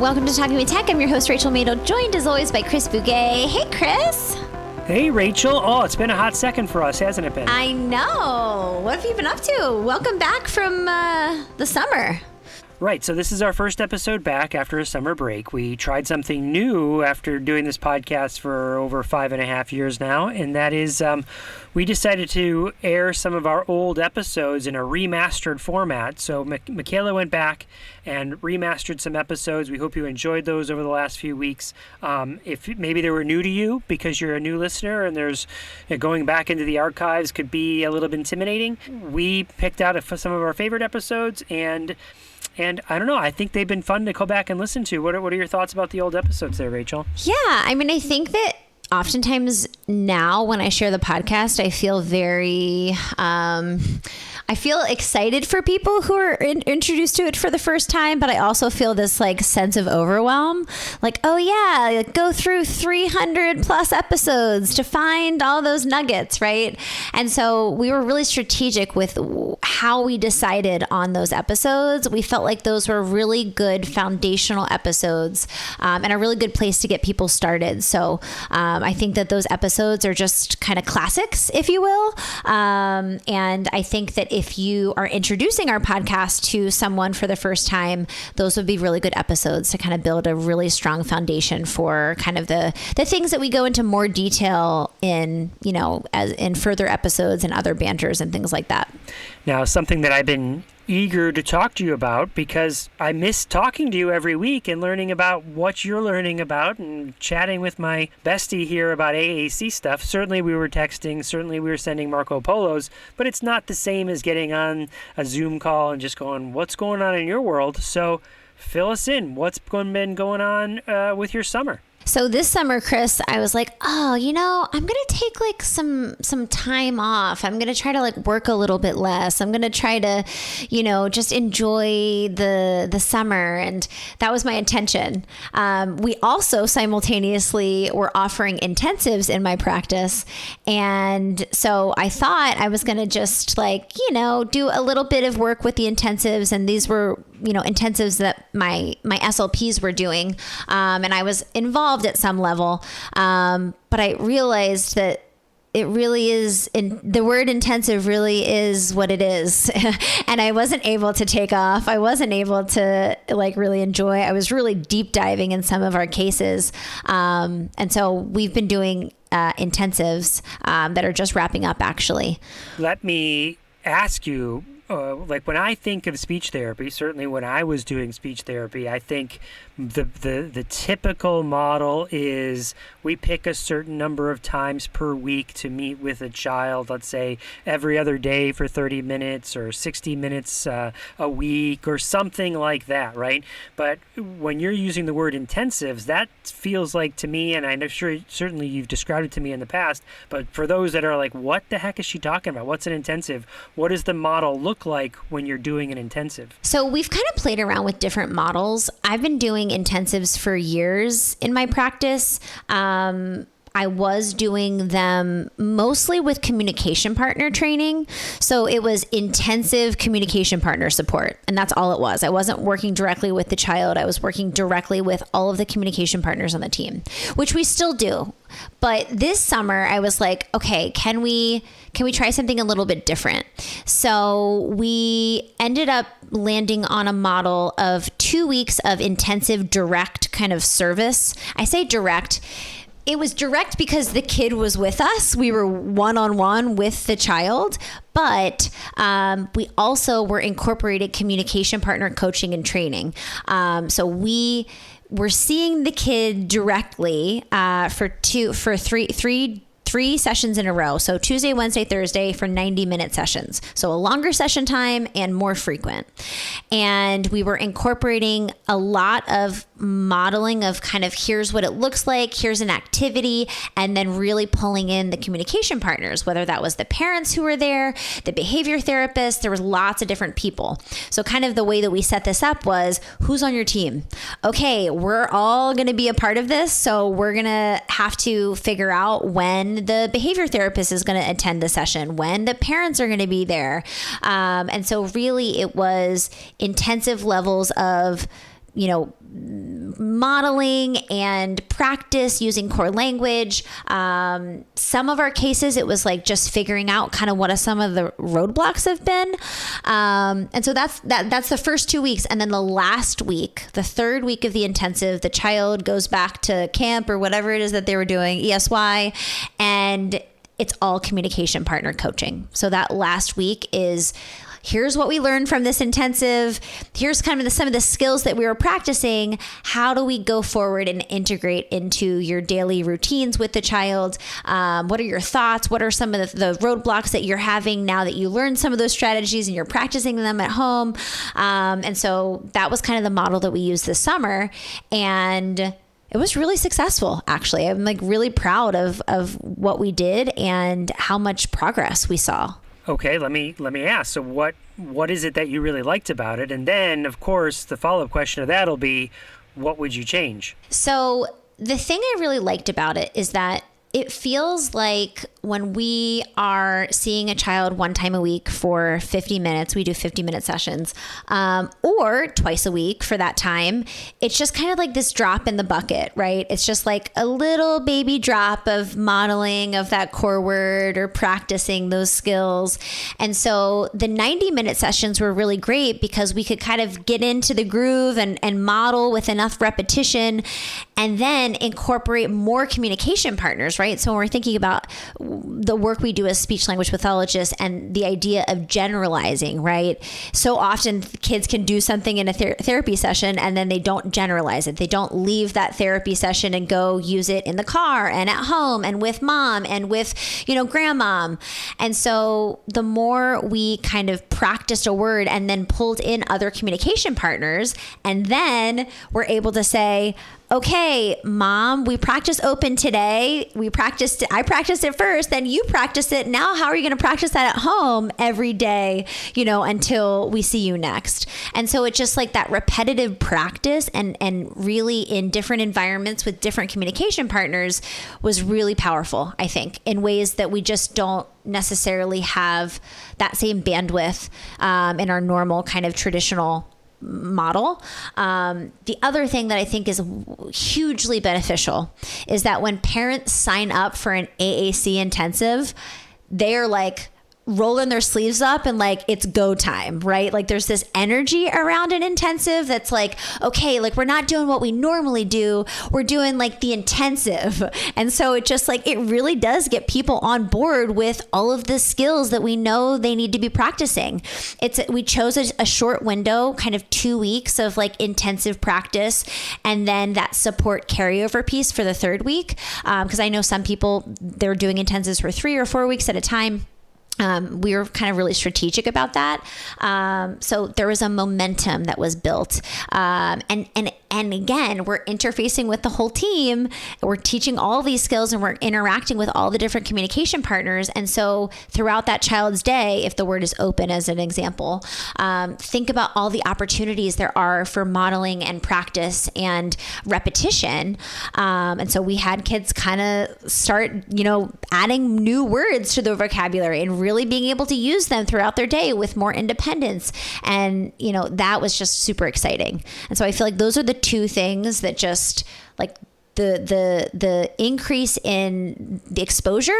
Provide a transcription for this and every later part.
Welcome to Talking with Tech. I'm your host, Rachel Madel, joined as always by Chris Bouguet. Hey, Chris. Hey, Rachel. Oh, it's been a hot second for us, hasn't it been? I know. What have you been up to? Welcome back from the summer. Right. So this is our first episode back after a summer break. We tried something new after doing this podcast for over 5.5 years now, and that is we decided to air some of our old episodes in a remastered format. So Michaela went back and remastered some episodes. We hope you enjoyed those over the last few weeks. If maybe they were new to you because you're a new listener and there's going back into the archives could be a little bit intimidating. We picked out some of our favorite episodes and I don't know, I think they've been fun to go back and listen to. What are your thoughts about the old episodes there, Rachel? Yeah, I mean, I think that oftentimes now when I share the podcast, I feel very, I feel excited for people who are introduced to it for the first time, but I also feel this like sense of overwhelm. Like, oh yeah, go through 300 plus episodes to find all those nuggets, right? And so we were really strategic with how we decided on those episodes. We felt like those were really good foundational episodes and a really good place to get people started. So I think that those episodes are just kind of classics, if you will. And I think that if you are introducing our podcast to someone for the first time, those would be really good episodes to kind of build a really strong foundation for kind of the things that we go into more detail in, as in further episodes and other banters and things like that. Now, something that I've been eager to talk to you about because I miss talking to you every week and learning about what you're learning about and chatting with my bestie here about AAC stuff. Certainly we were texting, certainly we were sending Marco Polos, but it's not the same as getting on a Zoom call and just going, what's going on in your world? So fill us in. What's been going on with your summer? So this summer, Chris, I was like, I'm going to take like some time off. I'm going to try to like work a little bit less. I'm going to try to, just enjoy the summer. And that was my intention. We also simultaneously were offering intensives in my practice. And so I thought I was going to just do a little bit of work with the intensives. And these were, intensives that my SLPs were doing. And I was involved at some level. But I realized that it really is, the word intensive really is what it is. And I wasn't able to take off. I wasn't able to really enjoy. I was really deep diving in some of our cases. And so we've been doing intensives that are just wrapping up, actually. Let me ask you, when I think of speech therapy, certainly when I was doing speech therapy, I think the typical model is we pick a certain number of times per week to meet with a child, let's say every other day for 30 minutes or 60 minutes a week or something like that, right? But when you're using the word intensives, that feels like to me, and I'm sure certainly you've described it to me in the past, but for those that are like, what the heck is she talking about? What's an intensive? What does the model look like when you're doing an intensive? So we've kind of played around with different models. I've been doing intensives for years in my practice. I was doing them mostly with communication partner training. So it was intensive communication partner support. And that's all it was. I wasn't working directly with the child. I was working directly with all of the communication partners on the team, which we still do. But this summer I was like, okay, can we try something a little bit different? So we ended up landing on a model of 2 weeks of intensive direct kind of service. I say direct. It was direct because the kid was with us. We were one-on-one with the child, but we also were incorporated communication partner coaching and training. So we were seeing the kid directly for three sessions in a row. So Tuesday, Wednesday, Thursday for 90-minute sessions. So a longer session time and more frequent. And we were incorporating a lot of modeling of kind of here's what it looks like, here's an activity, and then really pulling in the communication partners, whether that was the parents who were there, the behavior therapists, there was lots of different people. So kind of the way that we set this up was, who's on your team? Okay, we're all going to be a part of this. So we're going to have to figure out when the behavior therapist is going to attend the session, when the parents are going to be there. And so really it was intensive levels of, modeling and practice using core language. Some of our cases, it was like just figuring out kind of what some of the roadblocks have been. And so that's the first 2 weeks. And then the last week, the third week of the intensive, the child goes back to camp or whatever it is that they were doing, ESY, and it's all communication partner coaching. So that last week is, here's what we learned from this intensive. Here's kind of some of the skills that we were practicing. How do we go forward and integrate into your daily routines with the child? What are your thoughts? What are some of the roadblocks that you're having now that you learned some of those strategies and you're practicing them at home? And so that was kind of the model that we used this summer. And it was really successful, actually. I'm like really proud of what we did and how much progress we saw. Okay, let me ask. So what is it that you really liked about it? And then, of course, the follow-up question to that will be, what would you change? So the thing I really liked about it is that it feels like when we are seeing a child one time a week for 50 minutes, we do 50-minute sessions, or twice a week for that time, it's just kind of like this drop in the bucket, right? It's just like a little baby drop of modeling of that core word or practicing those skills. And so the 90-minute sessions were really great because we could kind of get into the groove and model with enough repetition and then incorporate more communication partners, right? So when we're thinking about the work we do as speech language pathologists and the idea of generalizing, right? So often kids can do something in a therapy session and then they don't generalize it. They don't leave that therapy session and go use it in the car and at home and with mom and with, grandmom. And so the more we kind of practiced a word and then pulled in other communication partners, and then we're able to say, okay, mom, we practiced open today. I practiced it first, then you practiced it. Now, how are you going to practice that at home every day, until we see you next? And so it's just like that repetitive practice and really in different environments with different communication partners was really powerful, I think, in ways that we just don't necessarily have that same bandwidth in our normal kind of traditional model. The other thing that I think is hugely beneficial is that when parents sign up for an AAC intensive, they're like rolling their sleeves up and like, it's go time, right? Like there's this energy around an intensive that's like, okay, like we're not doing what we normally do. We're doing like the intensive. And so it just like, it really does get people on board with all of the skills that we know they need to be practicing. We chose a short window, kind of 2 weeks of like intensive practice. And then that support carryover piece for the third week. Because I know some people, they're doing intensives for 3 or 4 weeks at a time. We were kind of really strategic about that. So there was a momentum that was built. And again, we're interfacing with the whole team. We're teaching all these skills and we're interacting with all the different communication partners. And so throughout that child's day, if the word is open as an example, think about all the opportunities there are for modeling and practice and repetition. And so we had kids kind of start, adding new words to their vocabulary and really being able to use them throughout their day with more independence. And, that was just super exciting. And so I feel like those are the two things that just like the increase in the exposure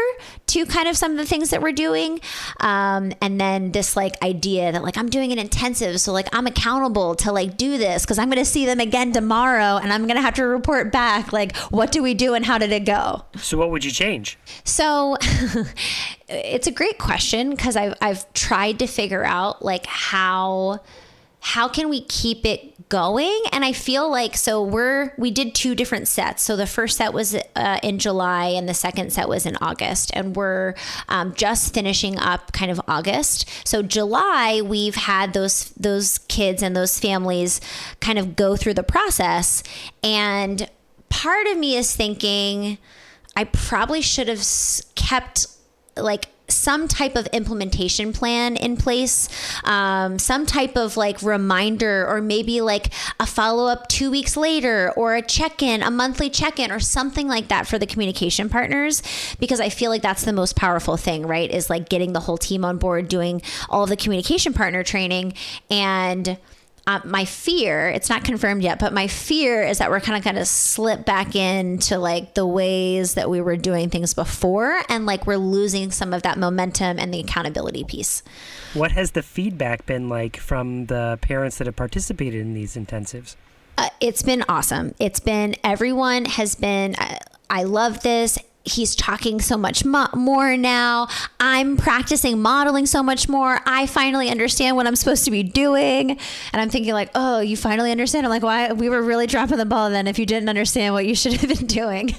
to kind of some of the things that we're doing. And then this like idea that like, I'm doing an intensive. So like, I'm accountable to like do this because I'm going to see them again tomorrow and I'm going to have to report back. Like, what do we do and how did it go? So what would you change? So it's a great question because I've tried to figure out like how can we keep it going? And I feel like, we did 2 different sets. So the first set was in July and the second set was in August. And we're just finishing up kind of August. So July, we've had those kids and those families kind of go through the process. And part of me is thinking I probably should have kept like some type of implementation plan in place, some type of like reminder, or maybe like a follow-up 2 weeks later, or a check-in, a monthly check-in, or something like that for the communication partners, because I feel like that's the most powerful thing, right? Is like getting the whole team on board, doing all of the communication partner training. And my fear, it's not confirmed yet, but my fear is that we're kind of slip back into like the ways that we were doing things before. And like we're losing some of that momentum and the accountability piece. What has the feedback been like from the parents that have participated in these intensives? It's been awesome. Everyone has been, I love this. He's talking so much more now. I'm practicing modeling so much more. I finally understand what I'm supposed to be doing. And I'm thinking like, oh, you finally understand. I'm like, why? We were really dropping the ball then if you didn't understand what you should have been doing.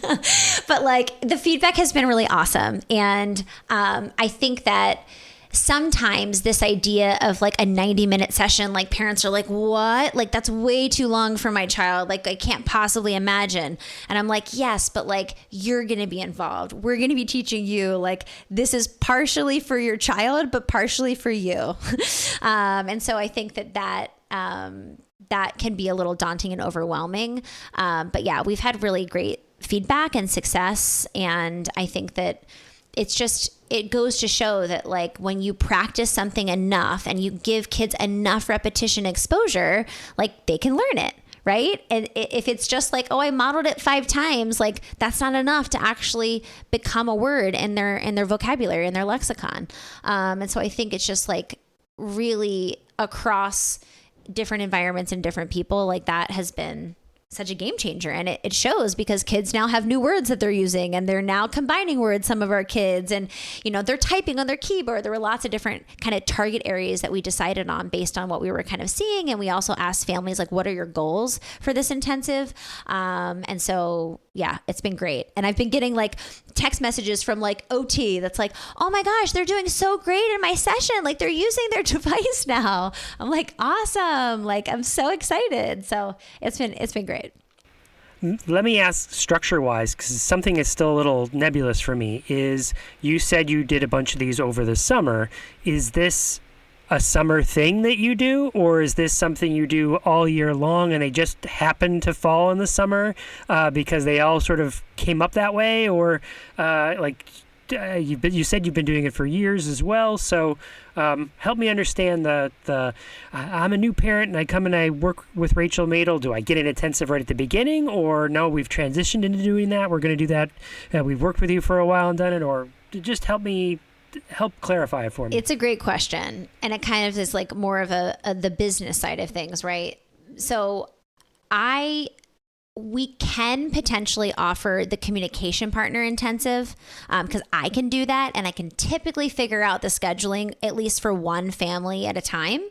But like the feedback has been really awesome. And I think that sometimes this idea of like a 90-minute session, like parents are like, what? Like that's way too long for my child. Like I can't possibly imagine. And I'm like, yes, but like you're going to be involved. We're going to be teaching you. Like this is partially for your child, but partially for you. And so I think that can be a little daunting and overwhelming. But yeah, we've had really great feedback and success. And I think that it goes to show that like when you practice something enough and you give kids enough repetition exposure, like they can learn it, right? And if it's just like, oh, I modeled it 5 times, like that's not enough to actually become a word in their vocabulary, in their lexicon. And so I think it's just like really across different environments and different people, like that has been such a game changer. And it shows because kids now have new words that they're using and they're now combining words, some of our kids, and, you know, they're typing on their keyboard. There were lots of different kind of target areas that we decided on based on what we were kind of seeing. And we also asked families, like, what are your goals for this intensive? And so, yeah, it's been great. And I've been getting like text messages from like OT that's like, oh my gosh, they're doing so great in my session. Like they're using their device now. I'm like, awesome. Like, I'm so excited. So it's been great. Let me ask structure-wise, because something is still a little nebulous for me, is you said you did a bunch of these over the summer. Is this a summer thing that you do, or is this something you do all year long and they just happen to fall in the summer because they all sort of came up that way? Or you said you've been doing it for years as well. So help me understand I'm a new parent and I come and I work with Rachel Madel. Do I get an intensive right at the beginning, or no, we've transitioned into doing that? We're going to do that. We've worked with you for a while and done it, or just help clarify it for me. It's a great question. And it kind of is like more of the business side of things, right? So we can potentially offer the communication partner intensive because I can do that and I can typically figure out the scheduling at least for one family at a time.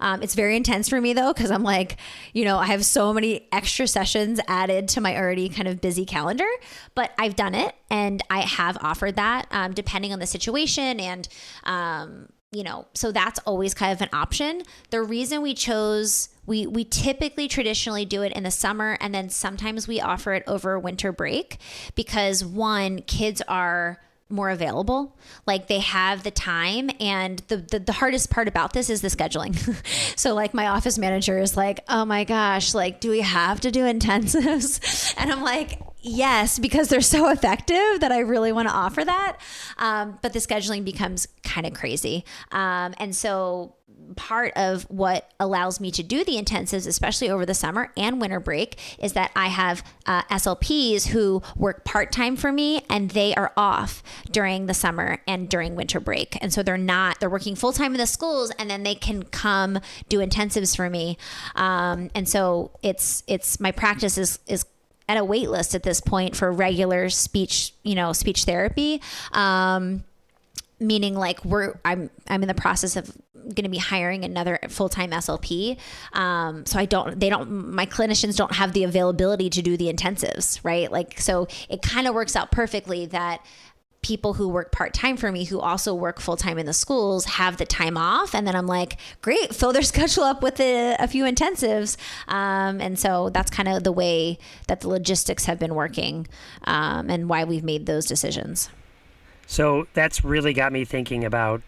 It's very intense for me though, because I'm like, you know, I have so many extra sessions added to my already kind of busy calendar, but I've done it and I have offered that depending on the situation. And, you know, so that's always kind of an option. The reason we chose, we typically traditionally do it in the summer, and then sometimes we offer it over winter break because one, kids are more available, like they have the time. And the hardest part about this is the scheduling. So like my office manager is like, oh my gosh, like, do we have to do intensives? And I'm like, yes, because they're so effective that I really want to offer that. But the scheduling becomes kind of crazy. And so part of what allows me to do the intensives, especially over the summer and winter break, is that I have SLPs who work part-time for me and they are off during the summer and during winter break. And so they're working full-time in the schools, and then they can come do intensives for me. And so it's my practice is at a wait list at this point for regular speech therapy. Meaning like I'm in the process of going to be hiring another full-time SLP. So my clinicians don't have the availability to do the intensives, right? Like, so it kind of works out perfectly that people who work part-time for me, who also work full-time in the schools, have the time off. And then I'm like, great, fill their schedule up with a few intensives. And so that's kind of the way that the logistics have been working, and why we've made those decisions. So that's really got me thinking about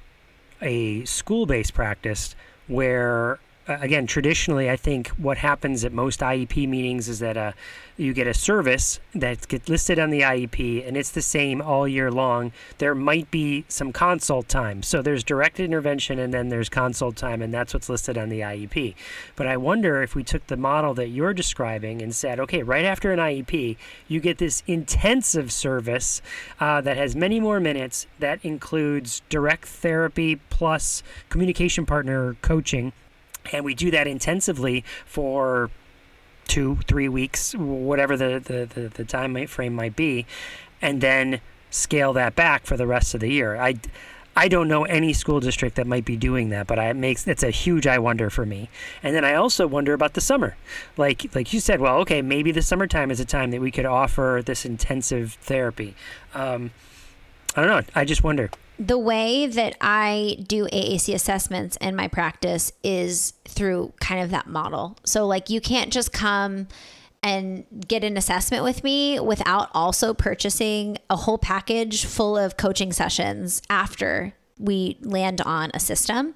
a school-based practice where again, traditionally, I think what happens at most IEP meetings is that you get a service that gets listed on the IEP, and it's the same all year long. There might be some consult time. So there's direct intervention, and then there's consult time, and that's what's listed on the IEP. But I wonder if we took the model that you're describing and said, okay, right after an IEP, you get this intensive service that has many more minutes, that includes direct therapy plus communication partner coaching. And we do that intensively for 2-3 weeks, whatever the time frame might be, and then scale that back for the rest of the year. I don't know any school district that might be doing that, but it's a huge I wonder for me. And then I also wonder about the summer. Like you said, well, okay, maybe the summertime is a time that we could offer this intensive therapy. I don't know. I just wonder. The way that I do AAC assessments in my practice is through kind of that model. So like you can't just come and get an assessment with me without also purchasing a whole package full of coaching sessions after we land on a system.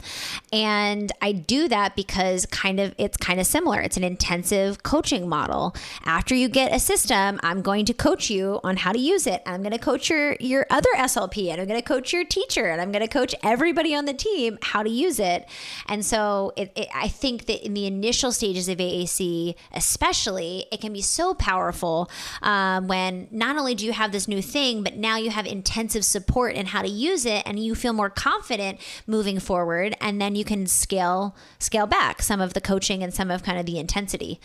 And I do that because it's kind of similar. It's an intensive coaching model. After you get a system, I'm going to coach you on how to use it. I'm going to coach your other SLP, and I'm going to coach your teacher, and I'm going to coach everybody on the team how to use it. And so I think that in the initial stages of AAC, especially, it can be so powerful when not only do you have this new thing, but now you have intensive support in how to use it, and you feel more confident moving forward, and then you can scale back some of the coaching and some of kind of the intensity.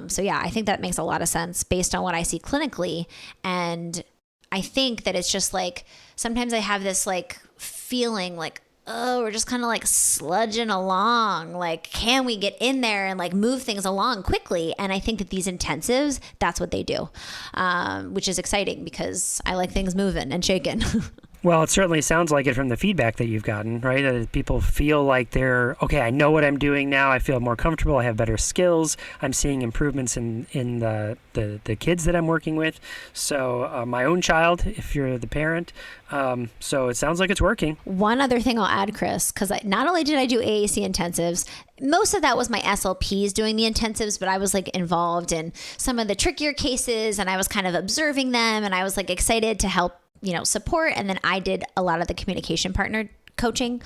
So yeah, I think that makes a lot of sense based on what I see clinically. And I think that it's just like, sometimes I have this like feeling like, oh, we're just kind of like sludging along. Like, can we get in there and like move things along quickly? And I think that these intensives, that's what they do, which is exciting because I like things moving and shaking. Well, it certainly sounds like it from the feedback that you've gotten, right? That people feel like they're, okay, I know what I'm doing now. I feel more comfortable. I have better skills. I'm seeing improvements in the kids that I'm working with. So my own child, if you're the parent. So it sounds like it's working. One other thing I'll add, Chris, because not only did I do AAC intensives, most of that was my SLPs doing the intensives, but I was like involved in some of the trickier cases, and I was kind of observing them, and I was like excited to help support. And then I did a lot of the communication partner coaching.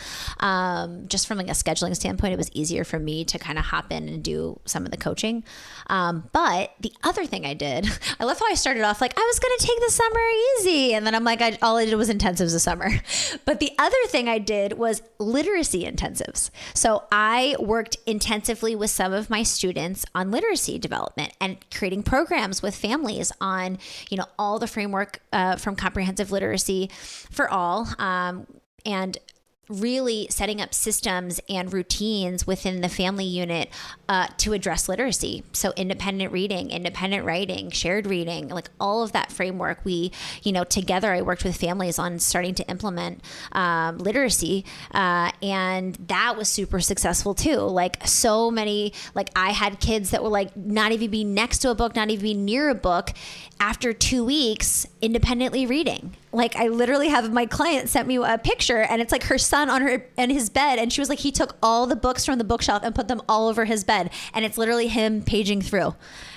Just from like a scheduling standpoint, it was easier for me to kind of hop in and do some of the coaching. But the other thing I did, I love how I started off like, I was going to take the summer easy. And then I'm like, all I did was intensives this summer. But the other thing I did was literacy intensives. So I worked intensively with some of my students on literacy development and creating programs with families on, all the framework from comprehensive literacy for all. And really setting up systems and routines within the family unit to address literacy. So independent reading, independent writing, shared reading, like all of that framework. We, together I worked with families on starting to implement literacy. And that was super successful too. Like so many, like I had kids that were like not even be next to a book, not even be near a book after 2 weeks independently reading. Like I literally have my client sent me a picture, and it's like her son in his bed, and she was like, he took all the books from the bookshelf and put them all over his bed, and it's literally him paging through.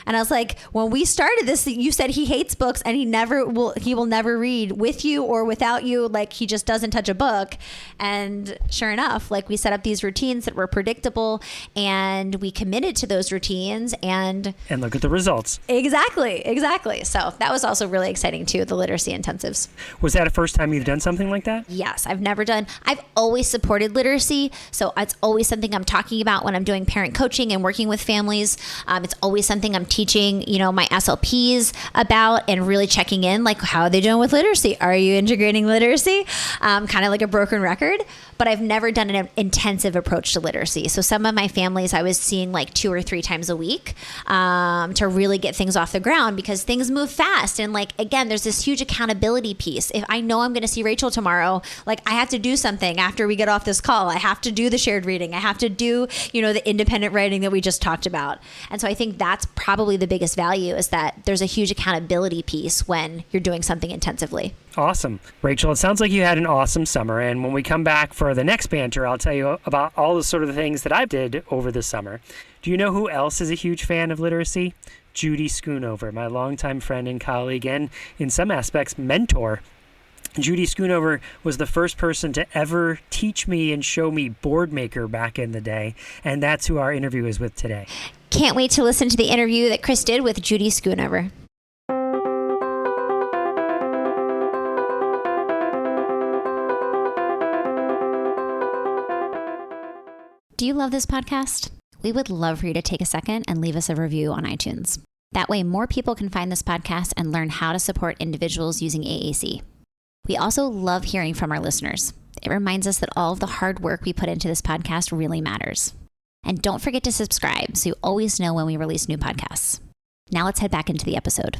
And I was like, when we started this, you said he hates books and he will never read with you or without you. Like he just doesn't touch a book. And sure enough, like we set up these routines that were predictable, and we committed to those routines and look at the results. Exactly. So that was also really exciting too, the literacy intensives. Was that the first time you've done something like that? Yes, I've always supported literacy. So it's always something I'm talking about when I'm doing parent coaching and working with families. It's always something I'm teaching, my SLPs about, and really checking in, like, how are they doing with literacy? Are you integrating literacy? Kind of like a broken record, but I've never done an intensive approach to literacy. So some of my families I was seeing like 2 or 3 times a week to really get things off the ground, because things move fast. And like, again, there's this huge accountability piece. If I know I'm going to see Rachel tomorrow, like I have to do something after we get off this call. I have to do the shared reading. I have to do, the independent writing that we just talked about. And so I think that's probably probably the biggest value is that there's a huge accountability piece when you're doing something intensively. Awesome. Rachel, it sounds like you had an awesome summer. And when we come back for the next banter, I'll tell you about all the sort of things that I did over the summer. Do you know who else is a huge fan of literacy? Judith Schoonover, my longtime friend and colleague, and in some aspects, mentor. Judith Schoonover was the first person to ever teach me and show me Boardmaker back in the day. And that's who our interview is with today. Can't wait to listen to the interview that Chris did with Judith Schoonover. Do you love this podcast? We would love for you to take a second and leave us a review on iTunes. That way, more people can find this podcast and learn how to support individuals using AAC. We also love hearing from our listeners. It reminds us that all of the hard work we put into this podcast really matters. And don't forget to subscribe so you always know when we release new podcasts. Now let's head back into the episode.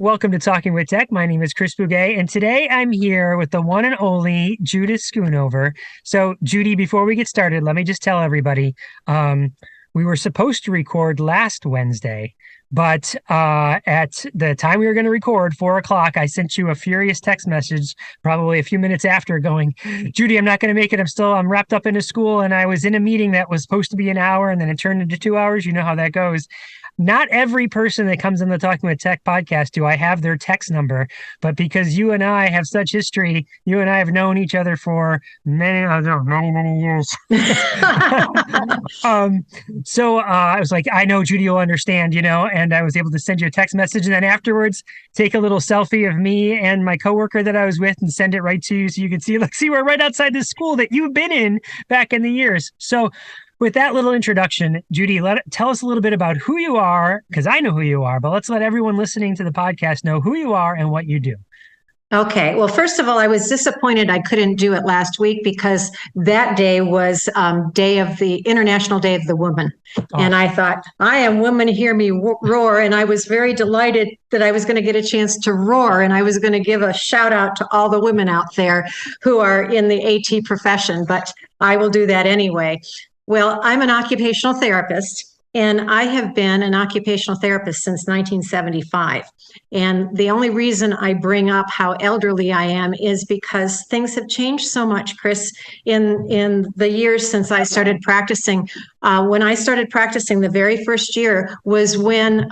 Welcome to Talking with Tech. My name is Chris Bouguet, and today I'm here with the one and only Judith Schoonover. So, Judy, before we get started, let me just tell everybody, we were supposed to record last Wednesday, but at the time we were going to record, 4 o'clock, I sent you a furious text message probably a few minutes after going, Judy, I'm not going to make it. I'm wrapped up into school, and I was in a meeting that was supposed to be an hour, and then it turned into 2 hours. You know how that goes. Not every person that comes in the Talking with Tech podcast do I have their text number, but because you and I have such history, you and I have known each other for many years. So I was like, I know Judy will understand, and I was able to send you a text message, and then afterwards take a little selfie of me and my coworker that I was with and send it right to you so you can see, we're right outside the school that you've been in back in the years. So with that little introduction, Judy, tell us a little bit about who you are, because I know who you are, but let's let everyone listening to the podcast know who you are and what you do. Okay. Well, first of all, I was disappointed I couldn't do it last week because that day was International Day of the Woman. Oh. And I thought, I am woman, hear me roar. And I was very delighted that I was going to get a chance to roar. And I was going to give a shout out to all the women out there who are in the AT profession, but I will do that anyway. Well, I'm an occupational therapist, and I have been an occupational therapist since 1975. And the only reason I bring up how elderly I am is because things have changed so much, Chris, in the years since I started practicing. When I started practicing, the very first year was when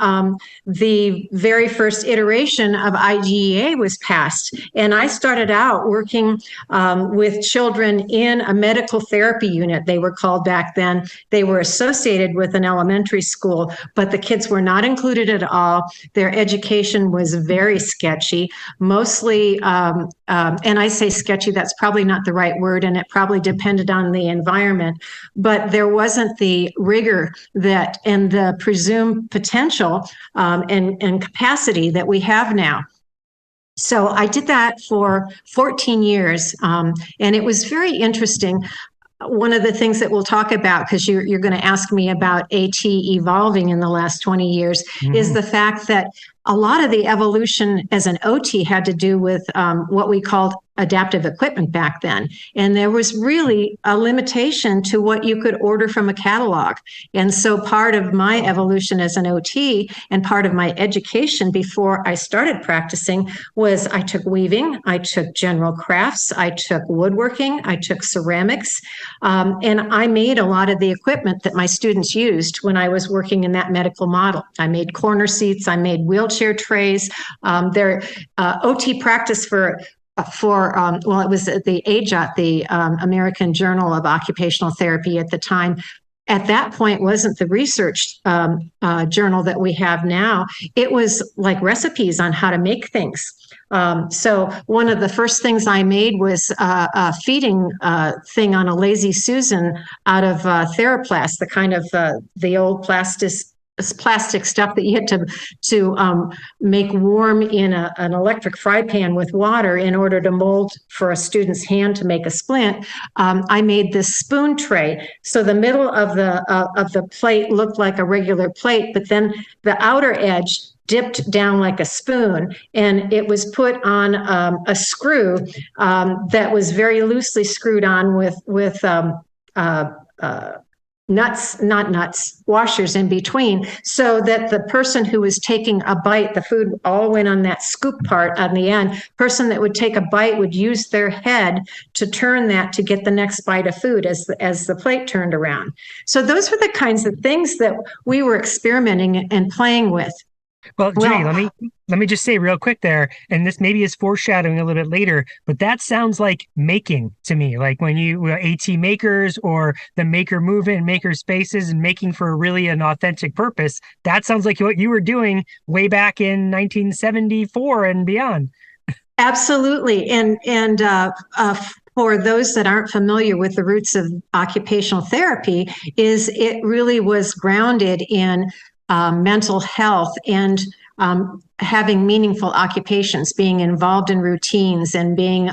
the very first iteration of IGEA was passed. And I started out working with children in a medical therapy unit, they were called back then. They were associated with an elementary school, but the kids were not included at all. Their education was very sketchy, mostly, and I say sketchy, that's probably not the right word, and it probably depended on the environment, but there wasn't the rigor that and the presumed potential and capacity that we have now. So I did that for 14 years, and it was very interesting. One of the things that we'll talk about, because you're going to ask me about AT evolving in the last 20 years, is the fact that a lot of the evolution as an OT had to do with what we called adaptive equipment back then. And there was really a limitation to what you could order from a catalog. And so part of my evolution as an OT and part of my education before I started practicing was I took weaving, I took general crafts, I took woodworking, I took ceramics, and I made a lot of the equipment that my students used when I was working in that medical model. I made corner seats, I made wheelchair trays. OT practice for it was the AJOT, the American Journal of Occupational Therapy at the time. At that point, wasn't the research journal that we have now. It was like recipes on how to make things. So one of the first things I made was a feeding thing on a Lazy Susan out of Theraplast, the kind of the old plastic stuff that you had to make warm in an electric fry pan with water in order to mold for a student's hand to make a splint. I made this spoon tray. So the middle of the plate looked like a regular plate, but then the outer edge dipped down like a spoon, and it was put on a screw that was very loosely screwed on with washers in between, so that the person who was taking a bite, the food all went on that scoop part on the end. Person that would take a bite would use their head to turn that to get the next bite of food as the plate turned around. So those were the kinds of things that we were experimenting and playing with. Well, Judy, let me just say real quick there, and this maybe is foreshadowing a little bit later, but that sounds like making to me, like when you AT makers or the maker movement, maker spaces, and making for really an authentic purpose. That sounds like what you were doing way back in 1974 and beyond. Absolutely, and for those that aren't familiar with the roots of occupational therapy, is it really was grounded in mental health and having meaningful occupations, being involved in routines and being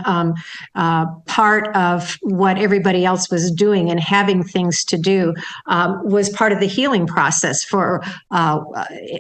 part of what everybody else was doing and having things to do was part of the healing process for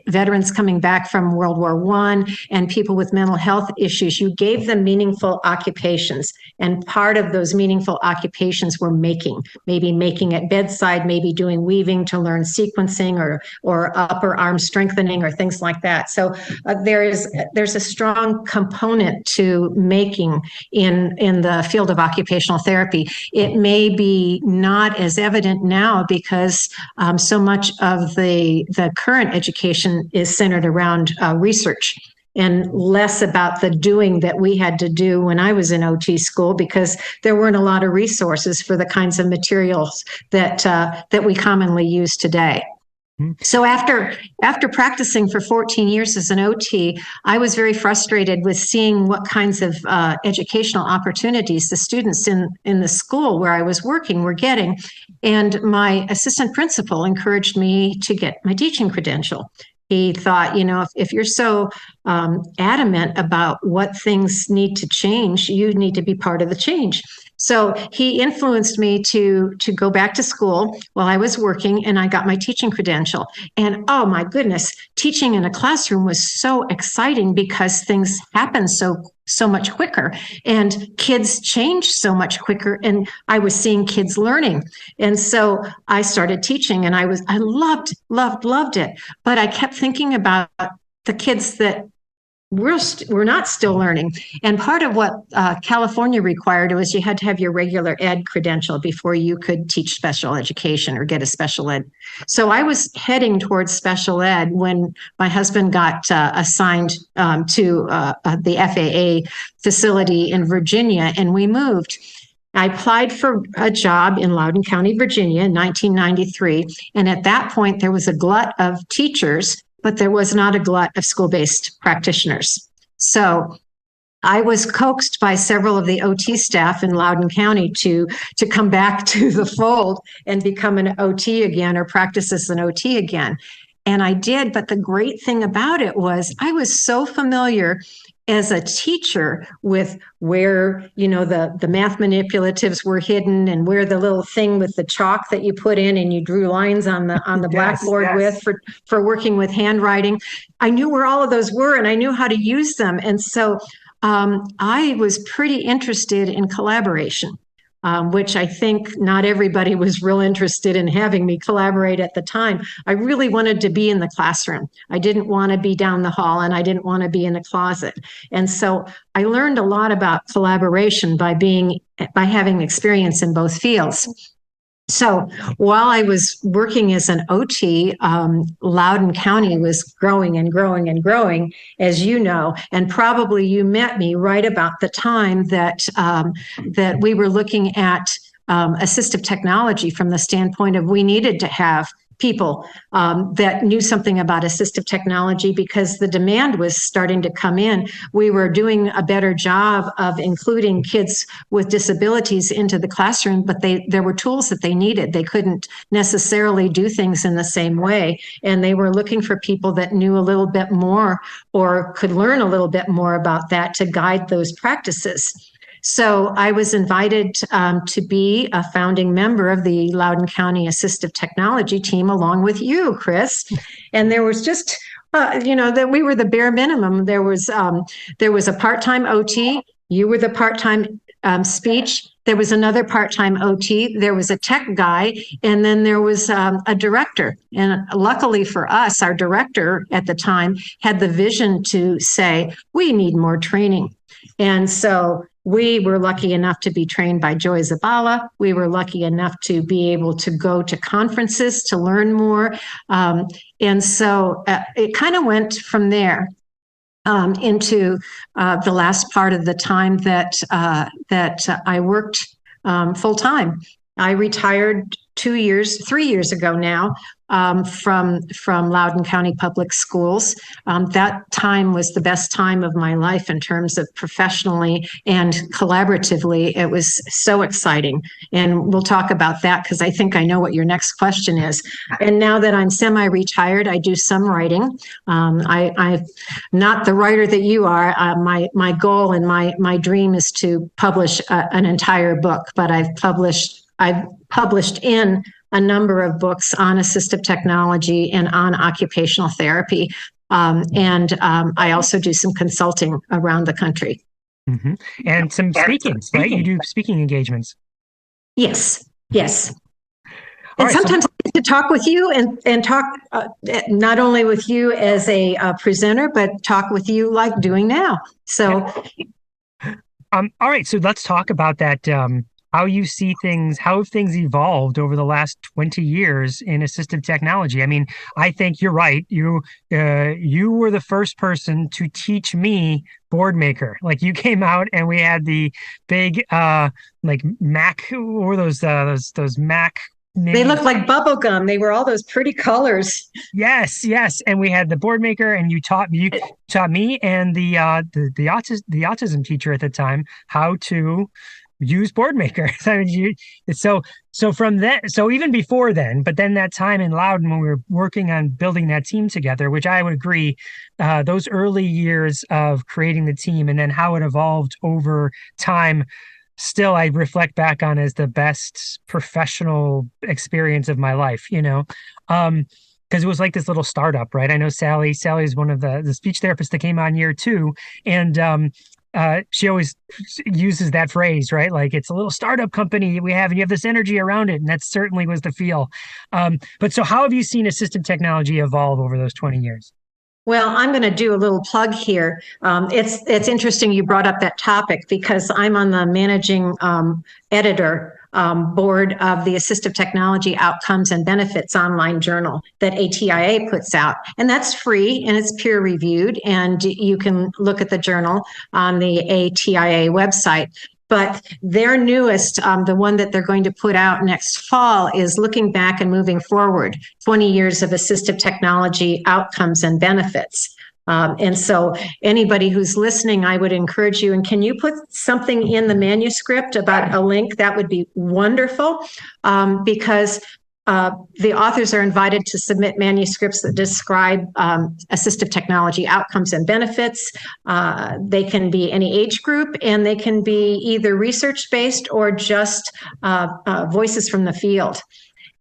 veterans coming back from World War I and people with mental health issues. You gave them meaningful occupations, and part of those meaningful occupations were maybe making at bedside, maybe doing weaving to learn sequencing or upper arm strengthening or things like that. So there's a strong component to making in the field of occupational therapy. It may be not as evident now because so much of the current education is centered around research and less about the doing that we had to do when I was in OT school, because there weren't a lot of resources for the kinds of materials that we commonly use today. So after practicing for 14 years as an OT, I was very frustrated with seeing what kinds of educational opportunities the students in the school where I was working were getting. And my assistant principal encouraged me to get my teaching credential. He thought, if you're so adamant about what things need to change, you need to be part of the change. So he influenced me to go back to school while I was working, and I got my teaching credential. And oh my goodness, teaching in a classroom was so exciting because things happen so much quicker and kids change so much quicker. And I was seeing kids learning. And so I started teaching, and I loved it. But I kept thinking about the kids that we're not still learning. And part of what California required was you had to have your regular ed credential before you could teach special education or get a special ed. So I was heading towards special ed when my husband got assigned to the FAA facility in Virginia, and we moved. I applied for a job in Loudoun County, Virginia in 1993. And at that point, there was a glut of teachers, but there was not a glut of school-based practitioners. So I was coaxed by several of the OT staff in Loudoun County to come back to the fold and become an OT again or practice as an OT again. And I did, but the great thing about it was I was so familiar as a teacher with where, the math manipulatives were hidden and where the little thing with the chalk that you put in and you drew lines on the blackboard with for working with handwriting. I knew where all of those were and I knew how to use them. And so I was pretty interested in collaboration. Which I think not everybody was real interested in having me collaborate at the time. I really wanted to be in the classroom. I didn't want to be down the hall, and I didn't want to be in a closet. And so I learned a lot about collaboration by having experience in both fields. So while I was working as an OT, Loudoun County was growing and growing and growing, as you know, and probably you met me right about the time that we were looking at assistive technology from the standpoint of we needed to have people that knew something about assistive technology because the demand was starting to come in. We were doing a better job of including kids with disabilities into the classroom, but there were tools that they needed. They couldn't necessarily do things in the same way. And they were looking for people that knew a little bit more or could learn a little bit more about that to guide those practices. So I was invited to be a founding member of the Loudoun County Assistive Technology team along with you, Chris. And there was just, that we were the bare minimum. There was a part-time OT. You were the part-time speech. There was another part-time OT. There was a tech guy, and then there was a director. And luckily for us, our director at the time had the vision to say, we need more training. And so we were lucky enough to be trained by Joy Zabala. We were lucky enough to be able to go to conferences to learn more. And so it kind of went from there. Into the last part of the time that I worked full time. I retired 3 years ago now, from Loudoun County Public Schools. That time was the best time of my life in terms of professionally and collaboratively. It was so exciting. And we'll talk about that because I think I know what your next question is. And now that I'm semi-retired, I do some writing. I'm not the writer that you are. My goal and my dream is to publish an entire book, but I've published in a number of books on assistive technology and on occupational therapy. And I also do some consulting around the country. Mm-hmm. And some speaking, right? You do speaking engagements. Yes. And sometimes I get to talk with you and talk not only with you as a presenter, but talk with you like doing now. So, all right. So let's talk about that. How you see things, how have things evolved over the last 20 years in assistive technology? I mean, I think you're right. You were the first person to teach me Boardmaker. Like you came out and we had the big like Mac, or those Mac. They looked like bubble gum. They were all those pretty colors. Yes. And we had the Boardmaker, and you taught me and the autism teacher at the time how to use Boardmaker. So from that, so even before then, but then that time in Loudoun when we were working on building that team together, which I would agree, those early years of creating the team and then how it evolved over time, still I reflect back on as the best professional experience of my life, because it was like this little startup, right? I know Sally is one of the speech therapists that came on year 2, and she always uses that phrase, right? Like it's a little startup company we have, and you have this energy around it. And that certainly was the feel. But so how have you seen assistive technology evolve over those 20 years? Well, I'm going to do a little plug here. It's interesting you brought up that topic because I'm on the managing editor board of the Assistive Technology Outcomes and Benefits online journal that ATIA puts out. And that's free and it's peer reviewed. And you can look at the journal on the ATIA website. But their newest, the one that they're going to put out next fall, is looking back and moving forward, 20 years of assistive technology outcomes and benefits. And so anybody who's listening, I would encourage you, and can you put something in the manuscript about a link? That would be wonderful, because the authors are invited to submit manuscripts that describe assistive technology outcomes and benefits. They can be any age group, and they can be either research-based or just voices from the field.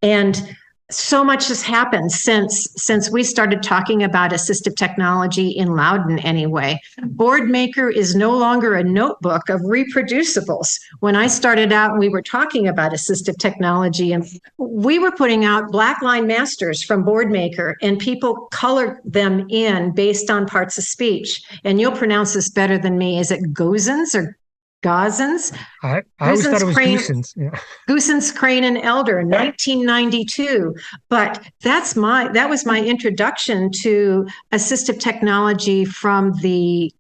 And so much has happened since we started talking about assistive technology in Loudoun anyway. Boardmaker is no longer a notebook of reproducibles. When I started out, we were talking about assistive technology, and we were putting out black line masters from Boardmaker, and people colored them in based on parts of speech. And you'll pronounce this better than me. Is it Gozens or Gazens? I always thought it was Goosens. Yeah. Goosens, Crane, and Elder, 1992. But that was my introduction to assistive technology from the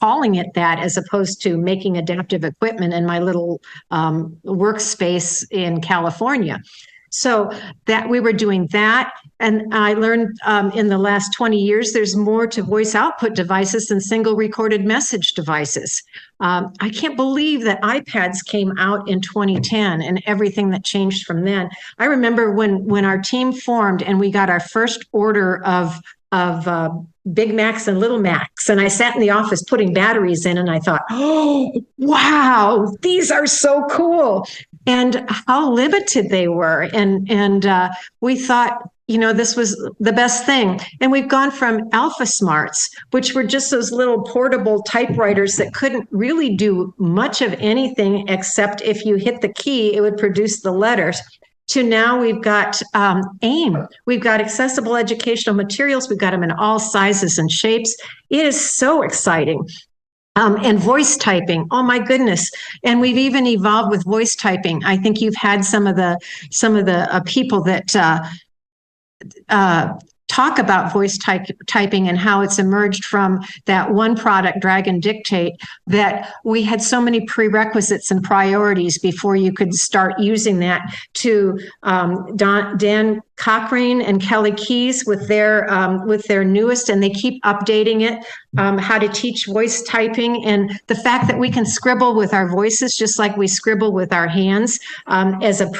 calling it that as opposed to making adaptive equipment in my little workspace in California. So that we were doing that. And I learned in the last 20 years, there's more to voice output devices than single recorded message devices. I can't believe that iPads came out in 2010 and everything that changed from then. I remember when our team formed and we got our first order of Big Macs and Little Macs. And I sat in the office putting batteries in, and I thought, oh, wow, these are so cool. And how limited they were. And we thought, this was the best thing. And we've gone from Alpha Smarts, which were just those little portable typewriters that couldn't really do much of anything except if you hit the key, it would produce the letters, to now we've got AIM. We've got accessible educational materials. We've got them in all sizes and shapes. It is so exciting. And voice typing. Oh my goodness. And we've even evolved with voice typing. I think you've had some of the people that talk about voice typing and how it's emerged from that one product, Dragon Dictate, that we had so many prerequisites and priorities before you could start using that, to Dan Cochrane and Kelly Keys with their newest, and they keep updating it, how to teach voice typing, and the fact that we can scribble with our voices just like we scribble with our hands, as a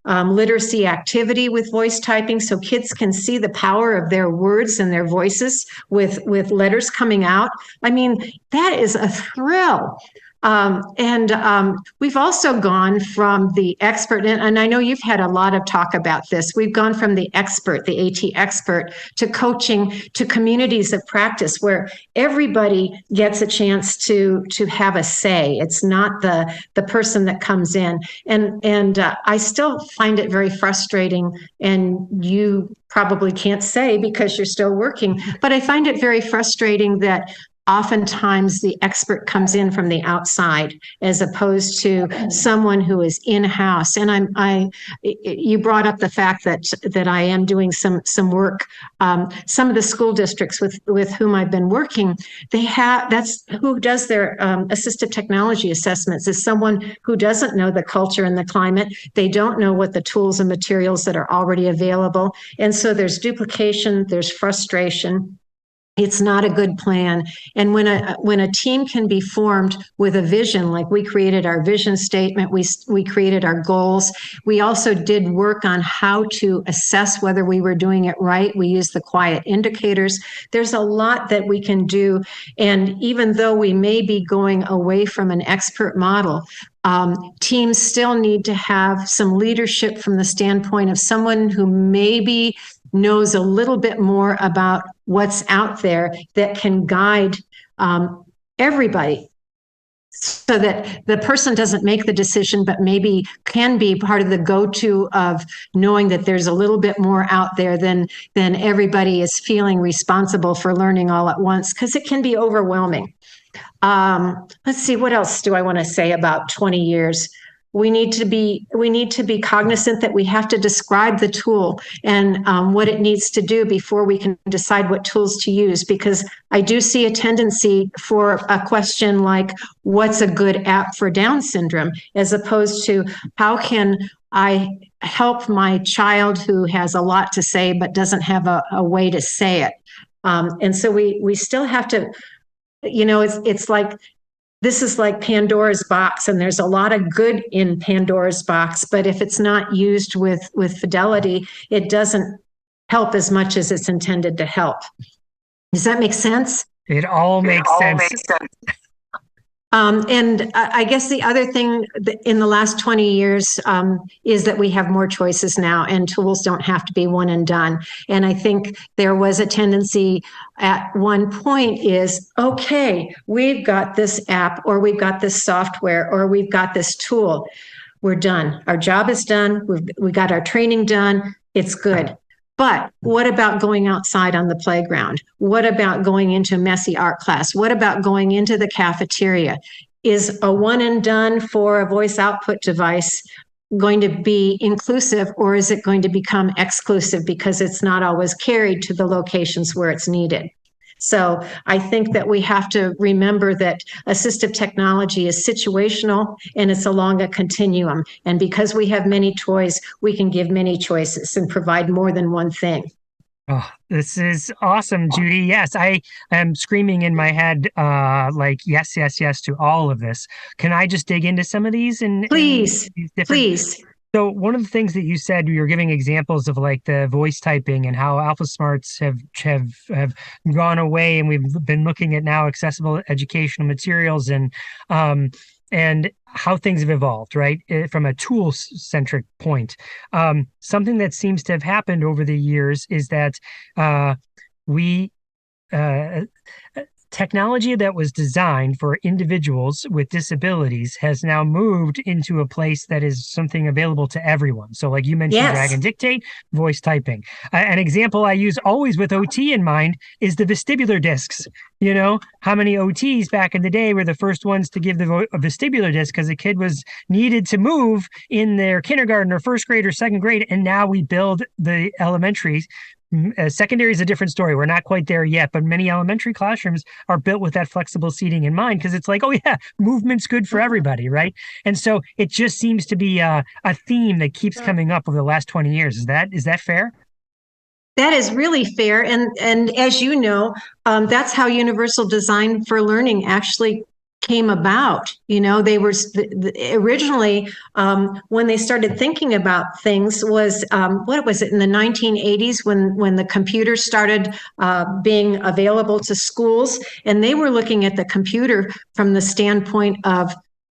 literacy activity with voice typing, so kids can see the power of their words and their voices with letters coming out. I mean, that is a thrill. And we've also gone from the expert, and I know you've had a lot of talk about this. We've gone from the expert, the AT expert, to coaching, to communities of practice where everybody gets a chance to have a say. It's not the person that comes in. And I still find it very frustrating, and you probably can't say because you're still working, but I find it very frustrating that oftentimes the expert comes in from the outside as opposed to someone who is in-house. And you brought up the fact that I am doing some work. Some of the school districts with whom I've been working, that's who does their assistive technology assessments, is someone who doesn't know the culture and the climate. They don't know what the tools and materials that are already available. And so there's duplication, there's frustration. It's not a good plan. And when a team can be formed with a vision, like we created our vision statement, we created our goals. We also did work on how to assess whether we were doing it right. We used the quiet indicators. There's a lot that we can do. And even though we may be going away from an expert model, teams still need to have some leadership from the standpoint of someone who maybe knows a little bit more about what's out there that can guide everybody, so that the person doesn't make the decision, but maybe can be part of the go-to of knowing that there's a little bit more out there than everybody is feeling responsible for learning all at once, because it can be overwhelming. Let's see, what else do I want to say about 20 years? We need to be cognizant that we have to describe the tool and what it needs to do before we can decide what tools to use, because I do see a tendency for a question like, what's a good app for Down syndrome, as opposed to how can I help my child who has a lot to say but doesn't have a way to say it. And so we still have to, it's like, this is like Pandora's box, and there's a lot of good in Pandora's box, but if it's not used with fidelity, it doesn't help as much as it's intended to help. Does that make sense? It all makes sense. And I guess the other thing in the last 20 years is that we have more choices now, and tools don't have to be one and done. And I think there was a tendency at one point is, okay, we've got this app, or we've got this software, or we've got this tool. We're done. Our job is done. We got our training done. It's good. But what about going outside on the playground? What about going into messy art class? What about going into the cafeteria? Is a one and done for a voice output device going to be inclusive, or is it going to become exclusive because it's not always carried to the locations where it's needed? So I think that we have to remember that assistive technology is situational, and it's along a continuum. And because we have many toys, we can give many choices and provide more than one thing. Oh, this is awesome, Judy. Yes, I am screaming in my head, like, yes to all of this. Can I just dig into some of these? Please. So one of the things that you said, you were giving examples of like the voice typing and how Alpha Smarts have gone away, and we've been looking at now accessible educational materials and how things have evolved, right? From a tool centric point. Something that seems to have happened over the years is that we uh, technology that was designed for individuals with disabilities has now moved into a place that is something available to everyone. So like you mentioned, drag Yes. and dictate, voice typing. An example I use always with OT in mind is the vestibular discs. You know, how many OTs back in the day were the first ones to give the vestibular disc because a kid was needed to move in their kindergarten or first grade or second grade. And now we build the elementary. Secondary is a different story. We're not quite there yet, but many elementary classrooms are built with that flexible seating in mind because it's like, oh yeah, movement's good for everybody, right? And so it just seems to be a theme that keeps coming up over the last 20 years. Is that fair? That is really fair. And as you know, that's how universal design for learning actually came about. You know, they were originally, when they started thinking about things was, what was it, in the 1980s when the computers started being available to schools, and they were looking at the computer from the standpoint of,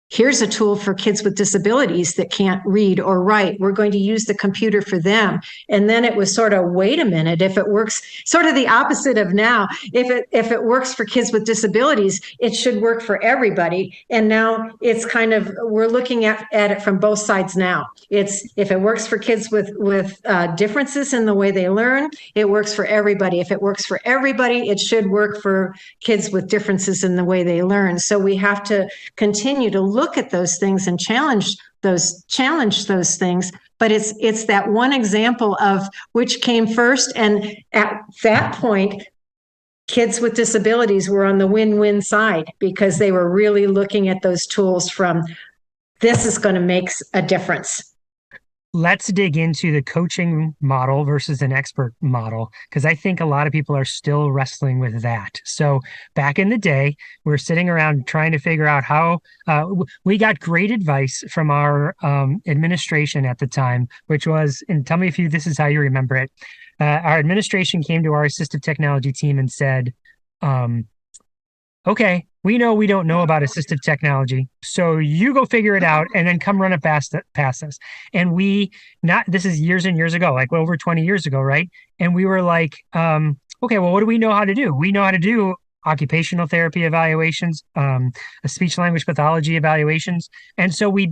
here's a tool for kids with disabilities that can't read or write. We're going to use the computer for them. And then it was sort of, wait a minute, if it works, sort of the opposite of now. If it works for kids with disabilities, it should work for everybody. And now it's kind of, we're looking at it from both sides now. It's, if it works for kids with differences in the way they learn, it works for everybody. If it works for everybody, it should work for kids with differences in the way they learn. So we have to continue to look at those things and challenge those things. But it's that one example of which came first. And at that point, kids with disabilities were on the win-win side because they were really looking at those tools from, this is going to make a difference. Let's dig into the coaching model versus an expert model, because I think a lot of people are still wrestling with that. So back in the day, we were sitting around trying to figure out how we got great advice from our administration at the time, which was, and tell me if this is how you remember it. Our administration came to our assistive technology team and said, okay, we know we don't know about assistive technology, so you go figure it out and then come run it past us. And this is years and years ago, like over 20 years ago, right? And we were like, okay, well, what do we know how to do? We know how to do occupational therapy evaluations, speech language pathology evaluations. And so we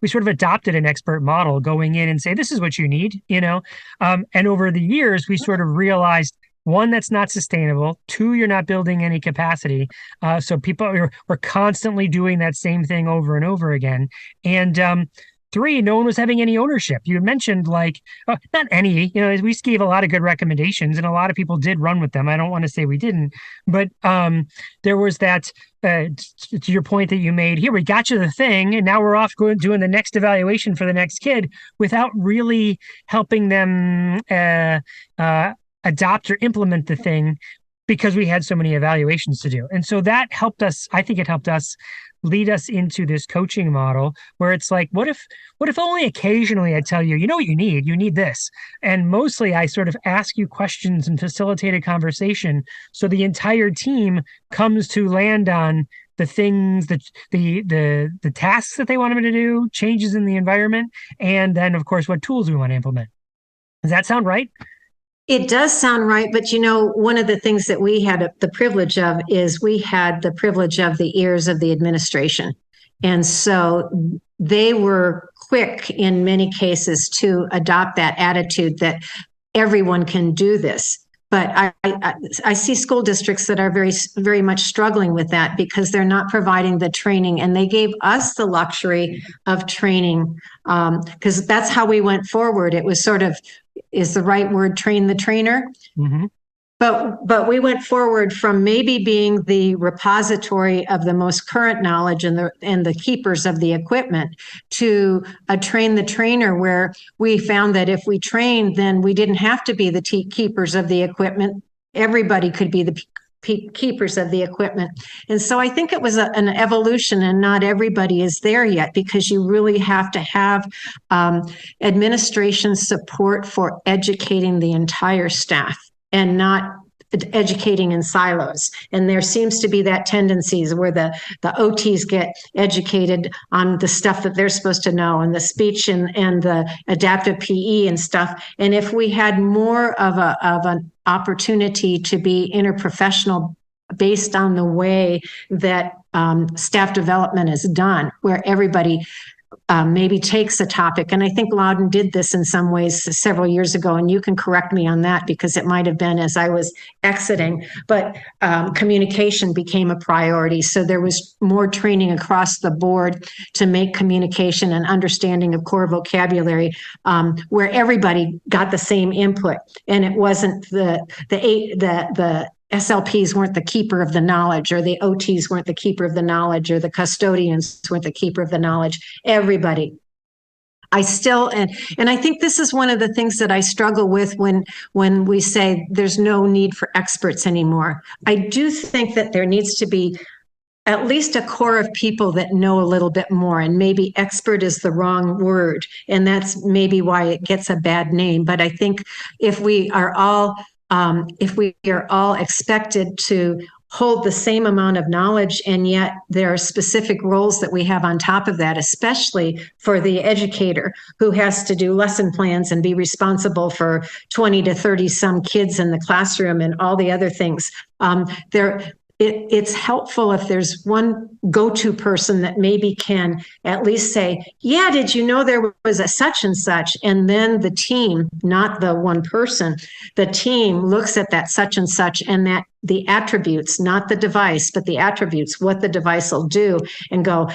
sort of adopted an expert model going in and say, this is what you need, you know? And over the years, we sort of realized, one, that's not sustainable. Two, you're not building any capacity. So people were constantly doing that same thing over and over again. And three, no one was having any ownership. You mentioned like, not any, you know, we gave a lot of good recommendations and a lot of people did run with them. I don't want to say we didn't, but there was that, to your point that you made, here, we got you the thing, and now we're off doing the next evaluation for the next kid without really helping them adopt or implement the thing because we had so many evaluations to do. And so that helped us, I think it helped us lead us into this coaching model where it's like, what if only occasionally I tell you, you know what you need this. And mostly I sort of ask you questions and facilitate a conversation. So the entire team comes to land on the things that the tasks that they want them to do, changes in the environment, and then of course, what tools we want to implement. Does that sound right? It does sound right, but you know, one of the things that we had the privilege of is we had the privilege of the ears of the administration. And so they were quick in many cases to adopt that attitude that everyone can do this. But I see school districts that are very, very much struggling with that because they're not providing the training, and they gave us the luxury of training because that's how we went forward. It was sort of, is the right word, train the trainer? Mm-hmm. But we went forward from maybe being the repository of the most current knowledge and the keepers of the equipment to a train the trainer, where we found that if we trained, then we didn't have to be the keepers of the equipment. Everybody could be the keepers of the equipment. And so I think it was an evolution, and not everybody is there yet, because you really have to have administration support for educating the entire staff and not educating in silos. And there seems to be that tendencies where the OTs get educated on the stuff that they're supposed to know, and the speech and the adaptive PE and stuff. And if we had more of an opportunity to be interprofessional based on the way that staff development is done, where everybody maybe takes a topic. And I think Loudoun did this in some ways several years ago, and you can correct me on that because it might have been as I was exiting, but communication became a priority. So there was more training across the board to make communication and understanding of core vocabulary where everybody got the same input, and it wasn't the SLPs weren't the keeper of the knowledge, or the OTs weren't the keeper of the knowledge, or the custodians weren't the keeper of the knowledge. Everybody. I still, and I think this is one of the things that I struggle with when we say there's no need for experts anymore. I do think that there needs to be at least a core of people that know a little bit more, and maybe expert is the wrong word, and that's maybe why it gets a bad name. But I think if we are all expected to hold the same amount of knowledge, and yet there are specific roles that we have on top of that, especially for the educator who has to do lesson plans and be responsible for 20 to 30 some kids in the classroom and all the other things. It's helpful if there's one go-to person that maybe can at least say, yeah, did you know there was a such and such? And then the team, not the one person, the team looks at that such and such, and that the attributes, not the device, but the attributes, what the device will do, and go,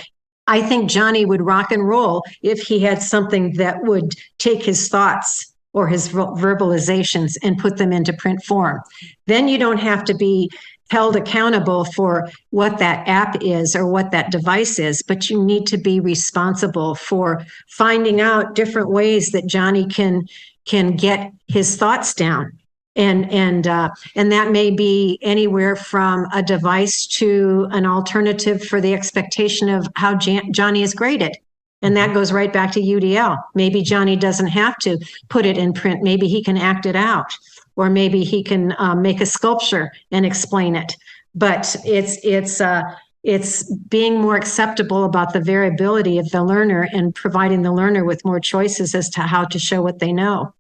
I think Johnny would rock and roll if he had something that would take his thoughts or his verbalizations and put them into print form. Then you don't have to be held accountable for what that app is or what that device is, but you need to be responsible for finding out different ways that Johnny can get his thoughts down. And that may be anywhere from a device to an alternative for the expectation of how Johnny is graded. And that goes right back to UDL. Maybe Johnny doesn't have to put it in print. Maybe he can act it out. Or maybe he can make a sculpture and explain it. But it's being more acceptable about the variability of the learner and providing the learner with more choices as to how to show what they know.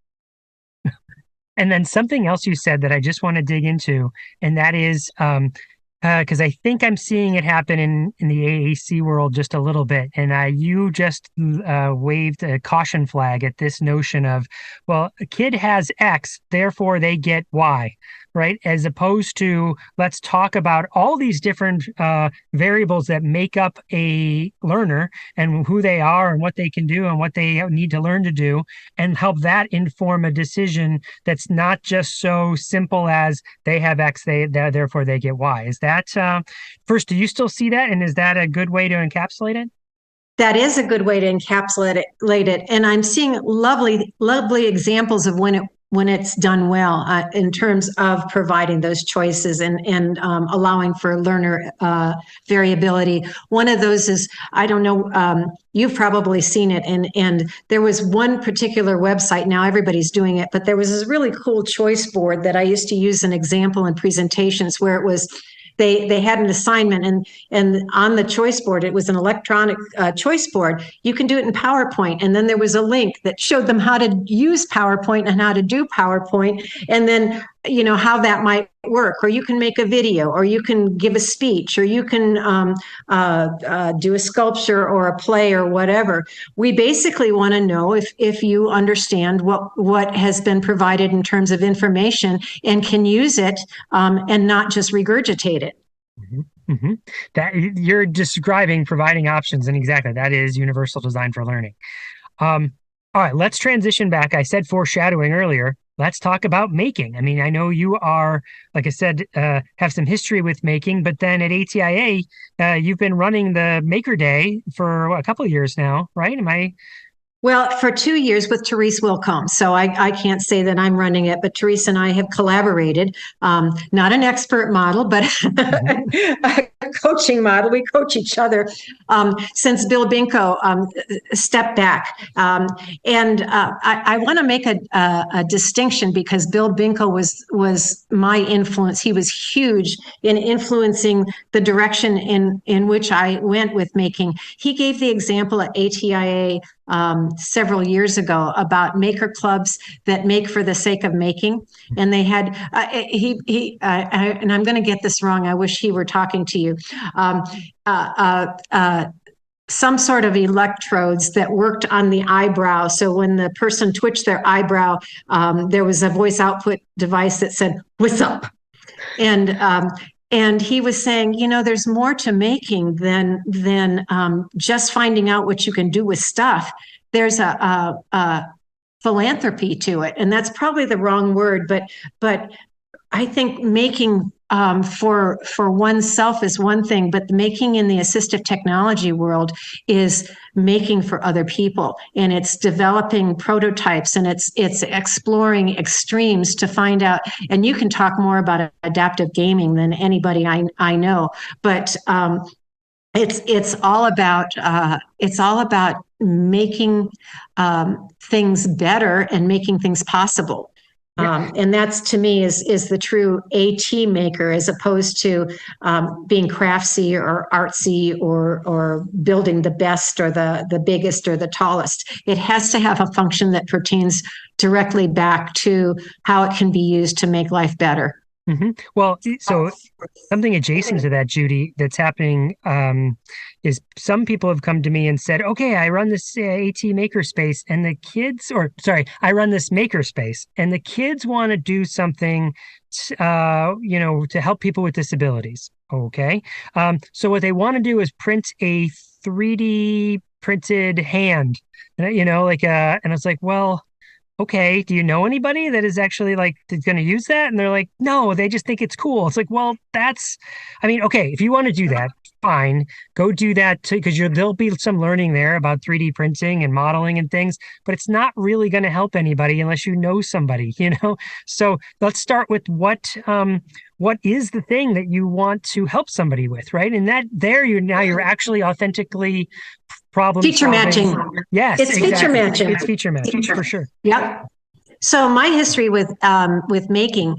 And then something else you said that I just want to dig into, and that is because I think I'm seeing it happen in the AAC world just a little bit. And you just waved a caution flag at this notion of, well, a kid has X, therefore they get Y, right? As opposed to, let's talk about all these different variables that make up a learner and who they are and what they can do and what they need to learn to do, and help that inform a decision that's not just so simple as they have X, therefore they get Y. Is that, first, do you still see that? And is that a good way to encapsulate it? That is a good way to encapsulate it. And I'm seeing lovely, lovely examples of when it's done well in terms of providing those choices and allowing for learner variability. One of those is, I don't know, you've probably seen it, and there was one particular website, now everybody's doing it, but there was this really cool choice board that I used to use an example in presentations where it was, they had an assignment, and on the choice board, it was an electronic choice board. You can do it in PowerPoint. And then there was a link that showed them how to use PowerPoint and how to do PowerPoint. And then, how that might work, or you can make a video, or you can give a speech, or you can do a sculpture or a play or whatever. We basically want to know if you understand what has been provided in terms of information and can use it and not just regurgitate it. Mm-hmm. Mm-hmm. That you're describing providing options, and exactly that is universal design for learning. All right, let's transition back. I said foreshadowing earlier. Let's talk about making. I mean, I know you are, like I said, have some history with making, but then at ATIA, you've been running the Maker Day for a couple of years now, right? Well, for 2 years with Therese Wilcombe. So I can't say that I'm running it, but Therese and I have collaborated. Not an expert model, but a coaching model. We coach each other since Bill Binko stepped back. I want to make a distinction because Bill Binko was my influence. He was huge in influencing the direction in which I went with making. He gave the example at ATIA several years ago about maker clubs that make for the sake of making. And they had, and I'm going to get this wrong. I wish he were talking to you. Some sort of electrodes that worked on the eyebrow. So when the person twitched their eyebrow, there was a voice output device that said, "What's up?" And he was saying, there's more to making than just finding out what you can do with stuff. There's a philanthropy to it, and that's probably the wrong word, but I think making for oneself is one thing, but making in the assistive technology world is making for other people, and it's developing prototypes, and it's exploring extremes to find out. And you can talk more about adaptive gaming than anybody I know, but it's all about making things better and making things possible. And that's, to me, is the true AT maker, as opposed to being craftsy or artsy or building the best or the biggest or the tallest. It has to have a function that pertains directly back to how it can be used to make life better. Mm-hmm. Well, so something adjacent to that, Judy, that's happening is some people have come to me and said, okay, I run this AT makerspace and the kids, I run this makerspace and the kids want to do something, to help people with disabilities. Okay. So what they want to do is print a 3D printed hand, and I was like, well, okay, do you know anybody that is actually going to use that? And they're like, no, they just think it's cool. It's like, well, okay, if you want to do that, fine, go do that because there'll be some learning there about 3D printing and modeling and things, but it's not really going to help anybody unless you know somebody, So let's start with what is the thing that you want to help somebody with, right? And you're actually authentically problem feature matching. Yes, it's exactly. Feature matching. It's feature matching for sure. Yep. So my history with making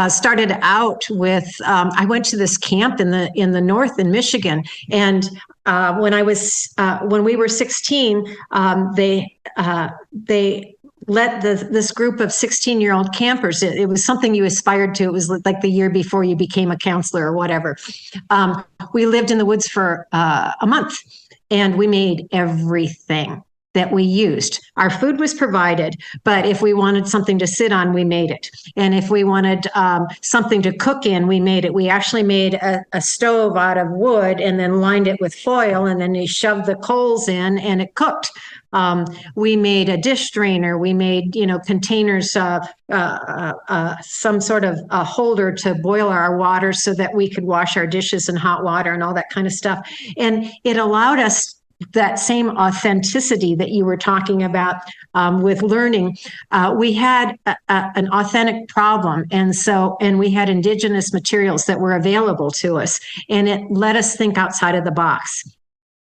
started out with I went to this camp in the north in Michigan, and when we were 16, they let this group of 16-year-old campers. It was something you aspired to. It was like the year before you became a counselor or whatever. We lived in the woods for a month. And we made everything that we used. Our food was provided, but if we wanted something to sit on, we made it. And if we wanted something to cook in, we made it. We actually made a stove out of wood and then lined it with foil, and then you shoved the coals in and it cooked. We made a dish drainer. We made, containers, some sort of a holder to boil our water so that we could wash our dishes in hot water and all that kind of stuff. And it allowed us that same authenticity that you were talking about with learning. We had an authentic problem, and we had indigenous materials that were available to us, and it let us think outside of the box.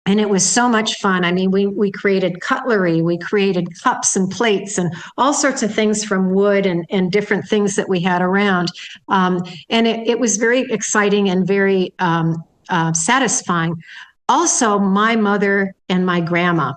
And it was so much fun. I mean, we created cutlery, we created cups and plates and all sorts of things from wood and different things that we had around. And it was very exciting and very satisfying. Also, my mother and my grandma,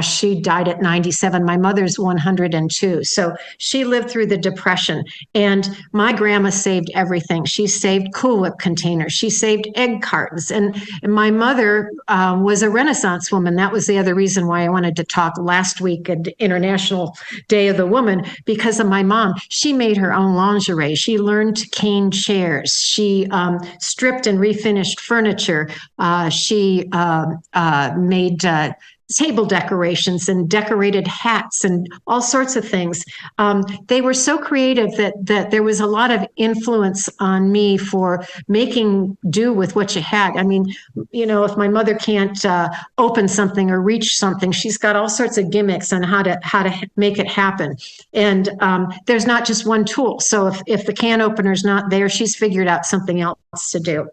she died at 97. My mother's 102. So she lived through the Depression. And my grandma saved everything. She saved Cool Whip containers. She saved egg cartons. And my mother was a Renaissance woman. That was the other reason why I wanted to talk last week at International Day of the Woman, because of my mom. She made her own lingerie. She learned to cane chairs. She stripped and refinished furniture. She made table decorations and decorated hats and all sorts of things. They were so creative that there was a lot of influence on me for making do with what you had. I mean, if my mother can't open something or reach something, she's got all sorts of gimmicks on how to make it happen. And there's not just one tool. So if the can opener's not there, she's figured out something else to do.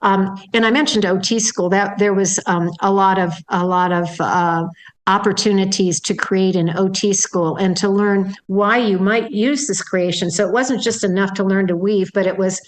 And I mentioned OT school. That there was a lot of opportunities to create an OT school and to learn why you might use this creation. So it wasn't just enough to learn to weave, but it was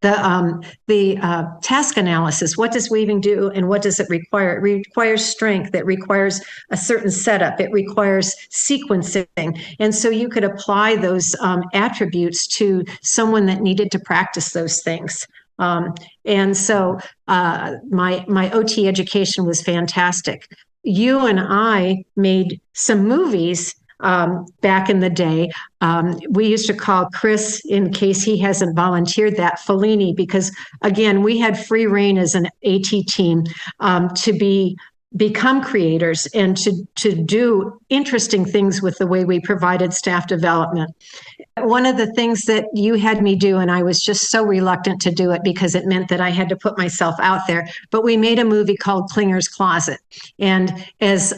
the task analysis. What does weaving do, and what does it require? It requires strength. It requires a certain setup. It requires sequencing, and so you could apply those attributes to someone that needed to practice those things. And so my OT education was fantastic. You and I made some movies back in the day. We used to call Chris, in case he hasn't volunteered that, Fellini, because again, we had free reign as an AT team to become creators and to do interesting things with the way we provided staff development. One of the things that you had me do, and I was just so reluctant to do it because it meant that I had to put myself out there, but we made a movie called Klinger's Closet. And as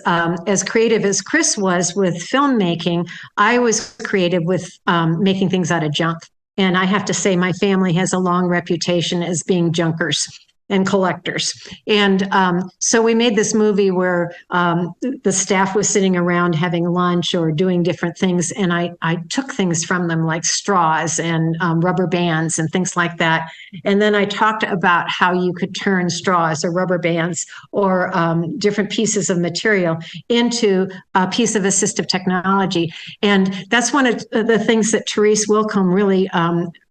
creative as Chris was with filmmaking, I was creative with making things out of junk. And I have to say, my family has a long reputation as being junkers and collectors. And so we made this movie where the staff was sitting around having lunch or doing different things. And I took things from them like straws and rubber bands and things like that. And then I talked about how you could turn straws or rubber bands or different pieces of material into a piece of assistive technology. And that's one of the things that Therese Wilcombe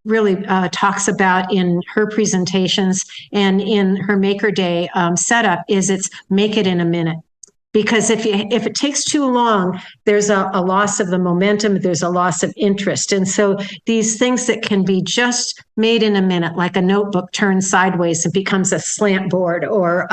really talks about in her presentations and in her Maker Day setup is it's make it in a minute. Because if it takes too long, there's a loss of the momentum, there's a loss of interest. And so these things that can be just made in a minute, like a notebook turned sideways and becomes a slant board, or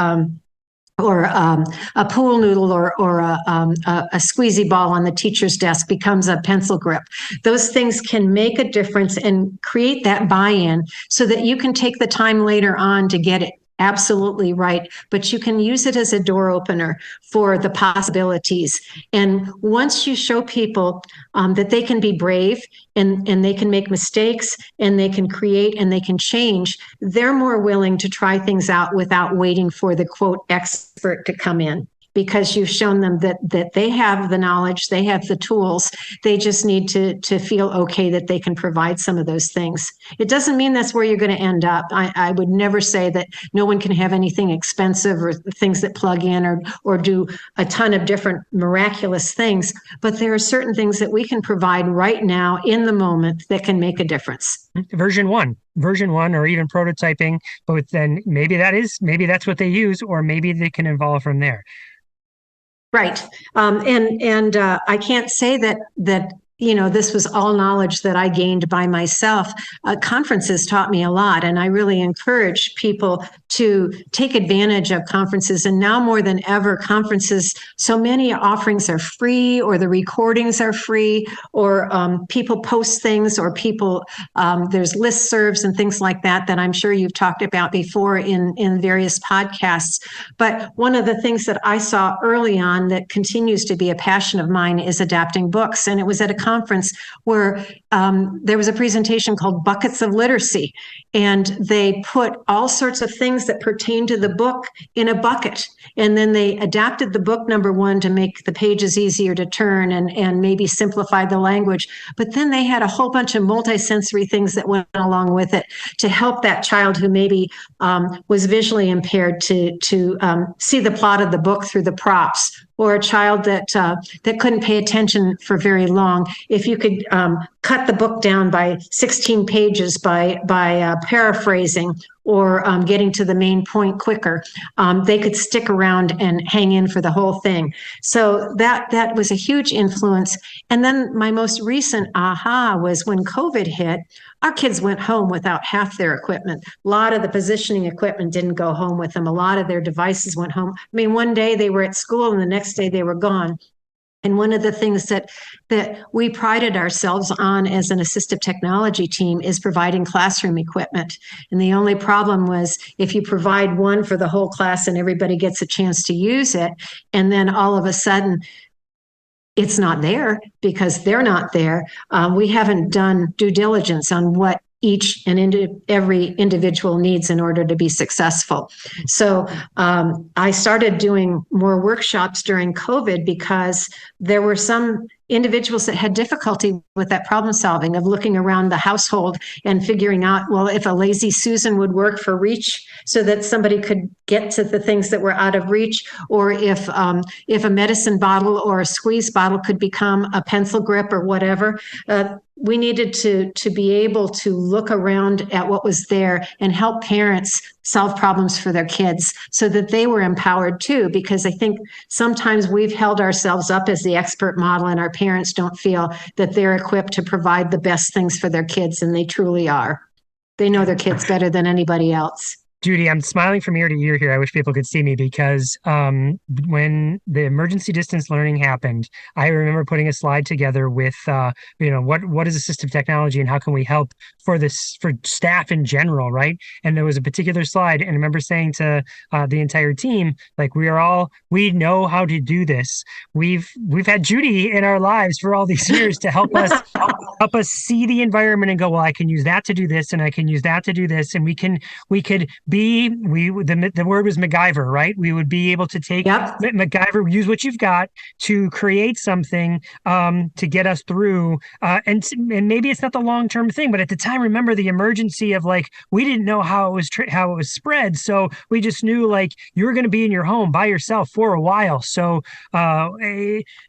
a pool noodle, or a squeezy ball on the teacher's desk becomes a pencil grip. Those things can make a difference and create that buy-in so that you can take the time later on to get it absolutely right, but you can use it as a door opener for the possibilities. And once you show people that they can be brave and they can make mistakes and they can create and they can change, they're more willing to try things out without waiting for the quote expert to come in. Because you've shown them that they have the knowledge, they have the tools, they just need to feel okay that they can provide some of those things. It doesn't mean that's where you're going to end up. I would never say that no one can have anything expensive or things that plug in or do a ton of different miraculous things, but there are certain things that we can provide right now in the moment that can make a difference. Version one, or even prototyping, but then maybe that's what they use, or maybe they can evolve from there. Right. And I can't say that this was all knowledge that I gained by myself. Conferences taught me a lot, and I really encourage people to take advantage of conferences. And now more than ever, conferences, so many offerings are free, or the recordings are free, or people post things, or there's listservs and things like that I'm sure you've talked about before in various podcasts. But one of the things that I saw early on that continues to be a passion of mine is adapting books. And it was at a conference where there was a presentation called Buckets of Literacy, and they put all sorts of things that pertain to the book in a bucket, and then they adapted the book, number one, to make the pages easier to turn and maybe simplify the language, but then they had a whole bunch of multisensory things that went along with it to help that child who maybe was visually impaired to see the plot of the book through the props, or a child that couldn't pay attention for very long. If you could cut the book down by 16 pages by paraphrasing, or getting to the main point quicker, they could stick around and hang in for the whole thing. So that was a huge influence. And then my most recent aha was when COVID hit, our kids went home without half their equipment. A lot of the positioning equipment didn't go home with them. A lot of their devices went home. I mean, one day they were at school and the next day they were gone. And one of the things that we prided ourselves on as an assistive technology team is providing classroom equipment. And the only problem was if you provide one for the whole class and everybody gets a chance to use it, and then all of a sudden it's not there because they're not there. We haven't done due diligence on what each and every individual needs in order to be successful. So I started doing more workshops during COVID because there were some individuals that had difficulty with that problem solving of looking around the household and figuring out, well, if a lazy Susan would work for reach so that somebody could get to the things that were out of reach, or if a medicine bottle or a squeeze bottle could become a pencil grip or whatever. We needed to be able to look around at what was there and help parents solve problems for their kids so that they were empowered too, because I think sometimes we've held ourselves up as the expert model and our parents don't feel that they're equipped to provide the best things for their kids, and they truly are. They know their kids better than anybody else. Judy, I'm smiling from ear to ear here. I wish people could see me because when the emergency distance learning happened, I remember putting a slide together with, what is assistive technology and how can we help for staff in general, right? And there was a particular slide, and I remember saying to the entire team, like, we know how to do this. We've had Judy in our lives for all these years to help us see the environment and go, well, I can use that to do this, and I can use that to do this, and we could the word was MacGyver, right? We would be able to take MacGyver, use what you've got to create something to get us through. And maybe it's not the long-term thing, but at the time, remember the emergency of like, we didn't know how it was spread. So we just knew like you were going to be in your home by yourself for a while. So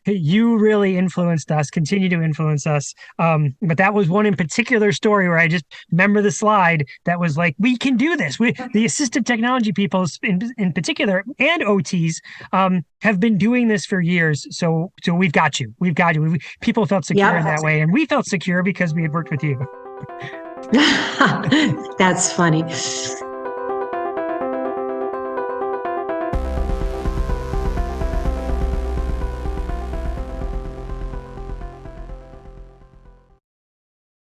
you really influenced us, continue to influence us. But that was one in particular story where I just remember the slide that was like, we can do this. The assistive technology people in particular and OTs have been doing this for years. So we've got you. People felt secure in that way. And we felt secure because we had worked with you. That's funny.